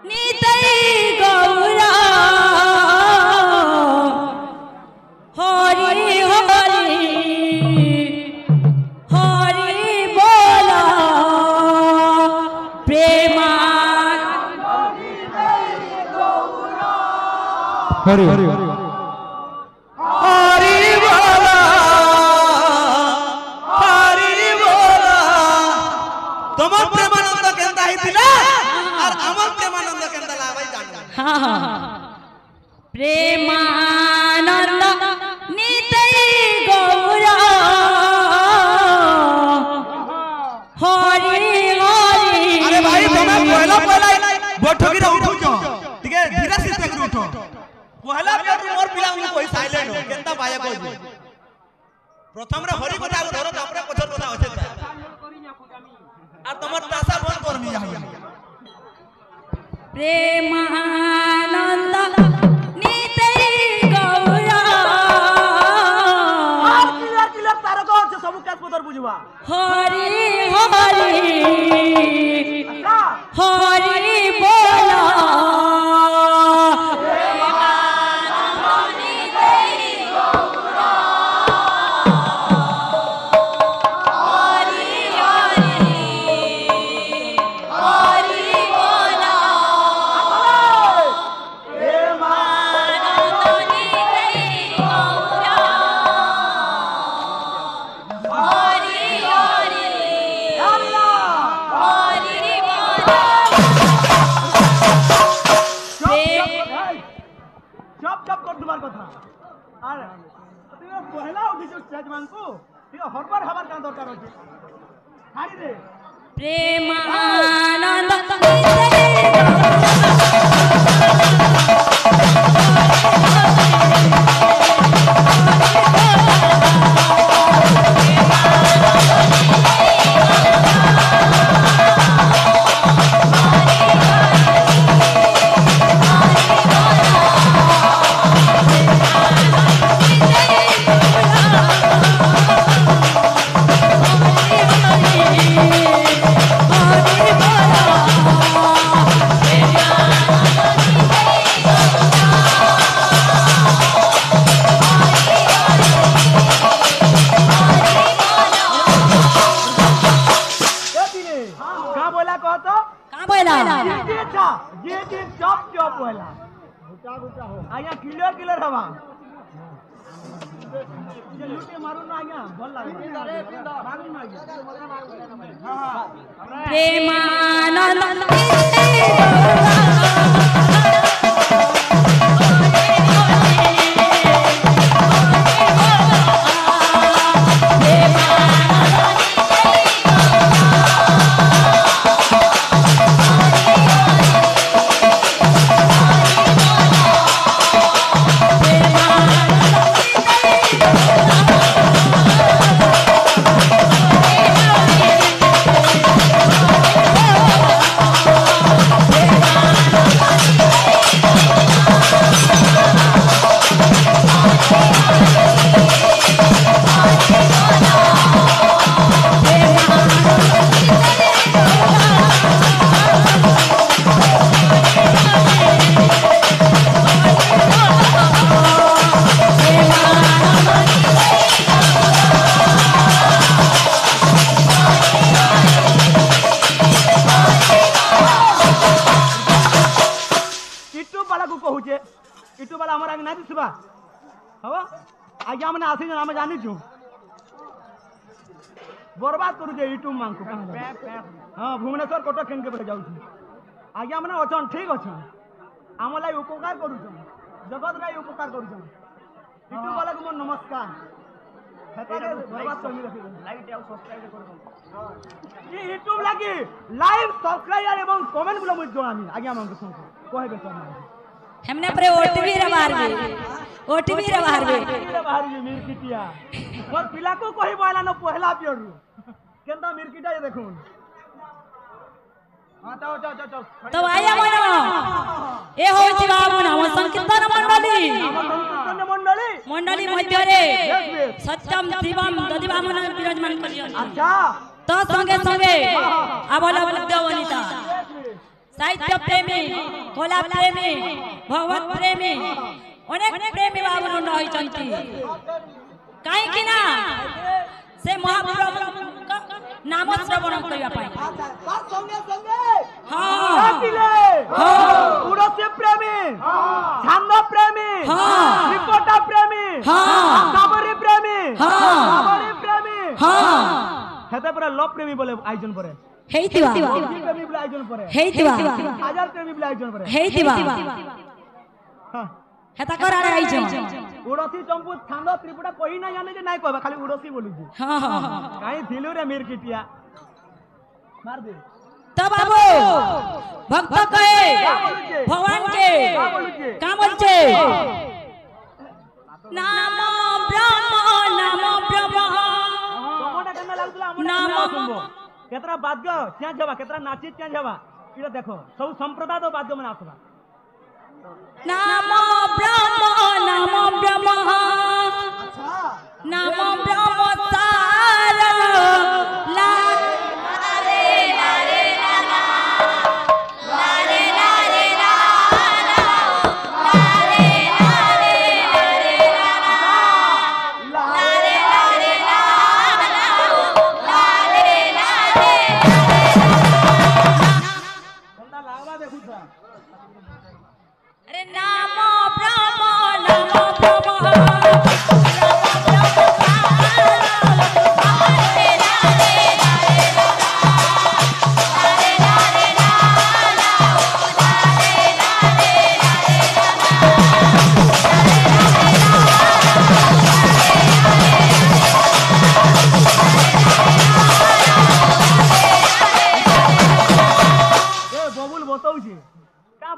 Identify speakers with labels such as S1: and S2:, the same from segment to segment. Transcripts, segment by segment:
S1: नितई गौरा हरि हरि हरि बोला प्रेमा
S2: हरि हरि
S1: प्रेमानंद नितई गौरा हरि हरि।
S3: अरे भाई तुम्हें पहला पहला बैठो की उठो जो ठीक है धीरे से तक उठो पहला पेट मोर पिला उन कोई साइलेंट हो केनता बाया कोई प्रथम रे हरि कथा धरो तापरे पछर कथा होते आ तमर तासा बंद करनी जाई
S1: प्रेमानंद नितई गौरा
S3: किलर तार को सब केस पदर बुझवा
S1: हरि हरि हरि बोला प्रेमानंद
S3: आया किलर किलर हवा ये लूटे मारू ना आया बोल लागे मारू ना आया हां
S1: प्रेमानंद
S3: आज्ञा मैंने आसी आम जानी छू बर्बाद करू यूट्यूब मान को हाँ भुवनेश्वर कटक खेल के जाऊँ आज्ञा मैंने अच्छा ठीक अच्छे आम लाई उपकार कर जगत लाई उपकार कर यूट्यूब वाला को मोर नमस्कार यूट्यूब लगी लाइव सब्सक्राइब एवं कमेंट बोला मुझे जनानी आज्ञा मान को कहबे सर
S1: हमने पर ओटीपी रे बाहर में ओटीपी रे बाहर में
S3: मिरकिटिया मोर पिला को कहि बोला न पहला पियरु केंदा मिरकिटा ये देखो हां जाओ जाओ जाओ
S1: तो आया मनो ए होची बाबू ना हम संकीर्तन मंडली मध्य रे सत्यम शिवम ददिबामन विराजमान करियो
S3: अच्छा
S1: तो संगे संगे आबला बुद्ध वनिता साहित्य प्रेमी कला प्रेमी भगवत प्रेमी अनेक प्रेमी बाबू रही कहीं ना से महाप्रभु नाम श्रवण करने
S3: उड़सी प्रेमी छंद प्रेमी त्रिकोटा प्रेमी साबरी प्रेमी साबरी प्रेमी हेते पूरा लव प्रेमी बोले आयोजन करे
S1: हेइतिबा
S3: प्रेमी बोले आयोजन करे
S1: हेइतिबा
S3: हजार प्रेमी बोले आयोजन करे
S1: हेइतिबा हेता कर आरे आइछ
S3: उड़सी चंपू छंद त्रिपुटा कोई ना जाने जे नाही कहबा खाली उड़सी बोली छी
S1: हां हां
S3: काई थिलु रे मिरकिटिया मार दे
S1: तो बाबू भक्त कहे भगवान के का बोलछे नाम ब्रह्म
S3: तमोटा केना लागतला नाम केतरा बाद्य क्या जवा केतरा नाचित क्या जवा इरा देखो सब संप्रदाय तो बाद्य मने आसबा
S1: नाम ब्रह्म नाम ब्रह्म तार ला रे ला रे ला ला रे ला रे ला ला रे ला रे ला रे ला रे ला रे ला ला रे ला रे
S3: बंदा लागवा देखुता
S1: अरे नाम ब्रह्म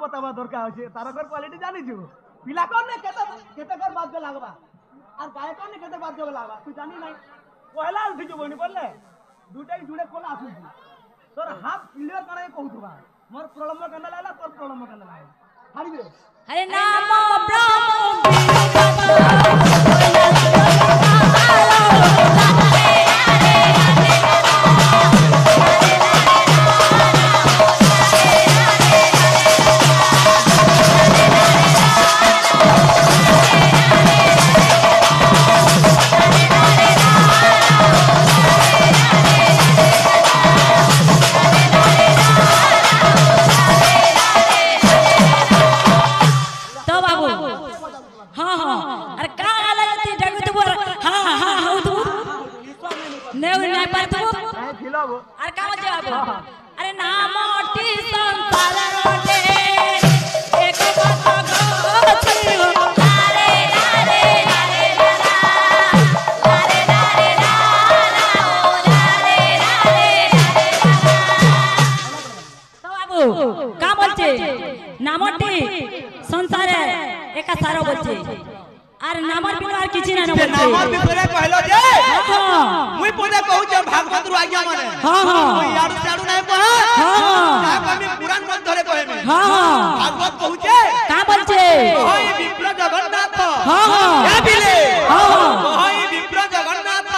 S3: बतावा दरकार আছে তারকর কোয়ালিটি জানিছু পিলা কোন নে কেতে কর বাদ্য লাগবা আর গায়ক কোন নে কেতে বাদ্য লাগবা তুই জানি নাই পহলা উঠিছু বনি বললে দুটাই জুড়ে কোলা আসুছি তোর হাত ক্লিয়ার করে কহুতবা মোর প্রলম্ব কেন লাগলা তোর প্রলম্ব কেন লাগলা হারিবে
S1: अरे नाम अरे नाम संसार रोटे एक का बोलছে নামটি সংসারে একা সারা বলছে আর নামর বিনা আর কিছু না বলছে
S3: নামর বিপরে কইলো যে মুই পরে কহু যে ভাগবত রু আজ্ঞা মানে মুই ইয়াড়ু চাড়ু নাই কহ তাকে আমি পুরাণ মধ্যে কইবে ভাগবত কহু যে
S1: का বলছে
S3: ওই বিপ্র জগন্নাথ এ বিলে ওই বিপ্র জগন্নাথ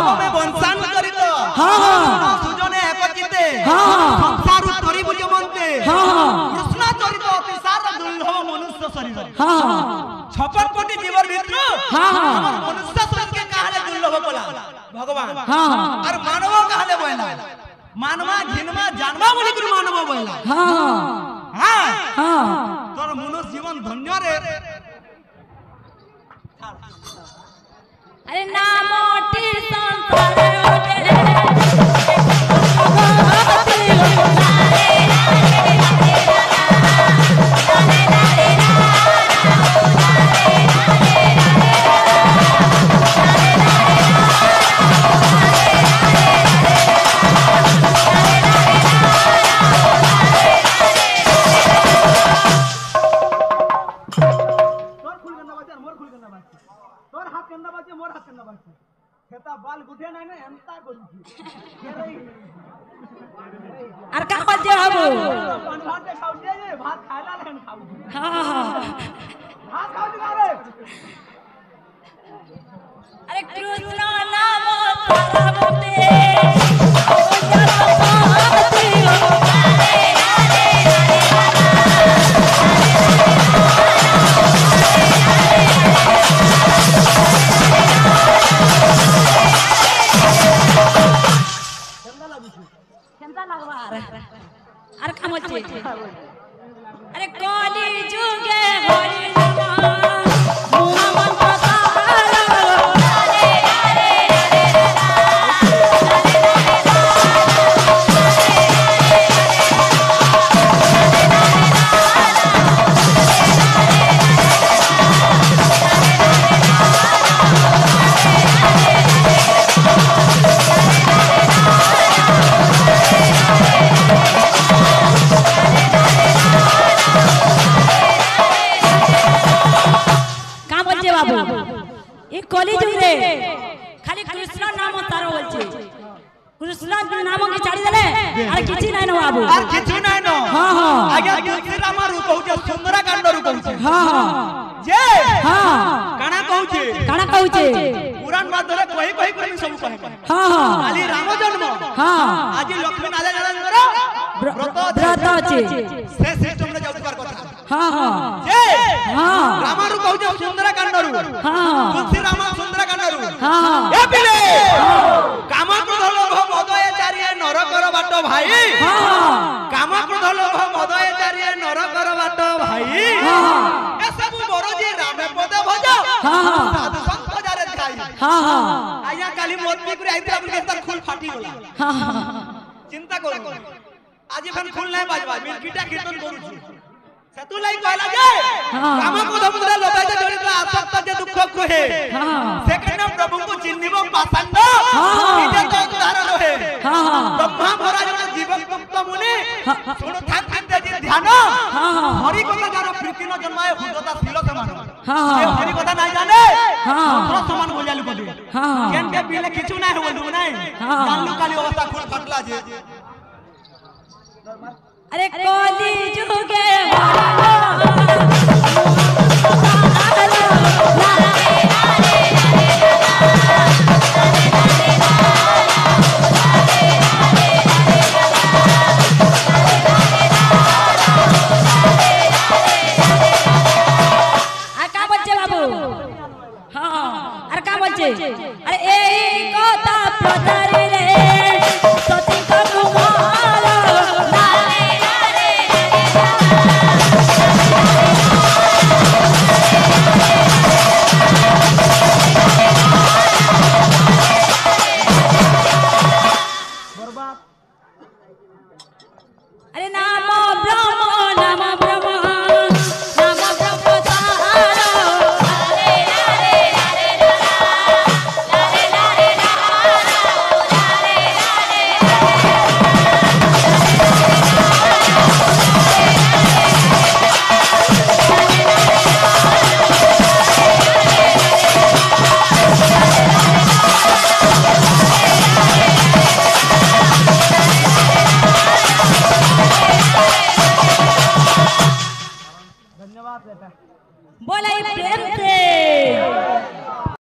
S3: তুমি বংশানুচরিত সুজনে একচিতে সংসার তরি বুঝ মন্তে কৃষ্ণ চরিত অতিসার দুর্লভ মনুষ্য শরীর छप्पन कोटी जीवर भितर मनुष्य शरीर के काहले दुर्लभ बोला भगवान और मानव काहले बोला मानवा घिनमा जानवा बोली गुरु मानव बोला हां तोर मनुष्य जीवन धन्य रे
S1: अरे नामोटी संसार रोटे
S3: बाल गुठे नहीं ना एंता करूची
S1: আর का বলছে বাবু
S3: भात खाऊ जे भात खायला लेन खाऊ
S1: हां
S3: भात खाऊ रे
S1: अरे कृष्ण नाम सारा बोलते আরে কলি যুগে হরি নাম মহামন্ত্র তাহারা আরে আরে বাবু এই কলিযুগ রে খালি কৃষ্ণ নাম তার বলছে কৃষ্ণ নাম কি ছাড়ি দেলে আর কিছু নাই না বাবু
S3: আর কিছু নাই না
S1: হ্যাঁ হ্যাঁ
S3: আজ্ঞা তুলসী রাম রূপ হচ্ছে সুন্দরা কাণ্ড রূপ হচ্ছে
S1: হ্যাঁ হ্যাঁ
S3: যে
S1: হ্যাঁ
S3: কানা কହୁছে পুরাণ মাধ্যমে কହି কহি কহি ସବୁ কহে
S1: হ্যাঁ হ্যাঁ
S3: কালি রাম জন্ম
S1: হ্যাঁ
S3: আজি লক্ষ্মী নারায়ণଙ୍କର
S1: ব্রত আছে
S3: সে সিস্টেমରେ যাଉଥିବାର କଥା
S1: হ্যাঁ হ্যাঁ
S3: যে
S1: হ্যাঁ
S3: রাম রূপ হচ্ছে সুন্দরা কাণ্ড রূপ
S1: হ্যাঁ
S3: তুলসী রাম সুন্দরা কাণ্ড রূপ
S1: হ্যাঁ
S3: এ পিলে কাম ক্রোধ লোভ মদয়ে চারিয়ে নরকর বাଟ ভাই
S1: হ্যাঁ
S3: কাম ক্রোধ লোভ মদয়ে চারিয়ে নরকর বাଟ ভাই
S1: হ্যাঁ
S3: এ সবু বড়জি রামে পদে ভজ
S1: হ্যাঁ
S3: সাধু সন্ত যারে খাই
S1: হ্যাঁ হ্যাঁ
S3: আইয়া কালি মোরপি করে আইতা বলি তার ফুল ফাটি গলা
S1: হ্যাঁ
S3: চিন্তা করো আজি ফেন ফুল নাই বাজবা মিলকিটা কীর্তন করুছি সেতু লাই কইলা যে কাম ক্রোধ মদে লোভে জড়িত আসক্ত যে দুঃখ গ্রহে সেকেন্ড প্রভুଙ୍କୁ চিহ୍ନିବ ପାସାନ୍ଦ ନିଜେ ତ ଉଦାହରଣ ରହେ ବ୍ରହ୍ମା ଭରା ଜଣେ ଜୀବ ମୁକ୍ତ ମୁନି ଶୁଣୁ ଥାନ୍ତି ଯେ ଧ୍ୟାନ ହରି କଥା ଯାର ପ୍ରୀତି ନ ଜନ୍ମାଏ ହୁଦତା ଶୀଳ ସମାନ ଏ ହରି କଥା নাই জানে পুরো সমান বলিয়া লোক দিয়ে কেন কে পিলে কিছু নাই হবো নাই জানলু কালি অবস্থা খুল ফাটলা যে
S1: আরে কলি যুগে अरे এই কথা প্রচারিলে সতী কুমার লালে লালে अरे नाम ब्रह्म नाम ब्रह्म नाम ब्रह्म तारा लाले लाले लाले लाले लाले धन्यवाद बेटा बोले प्रेम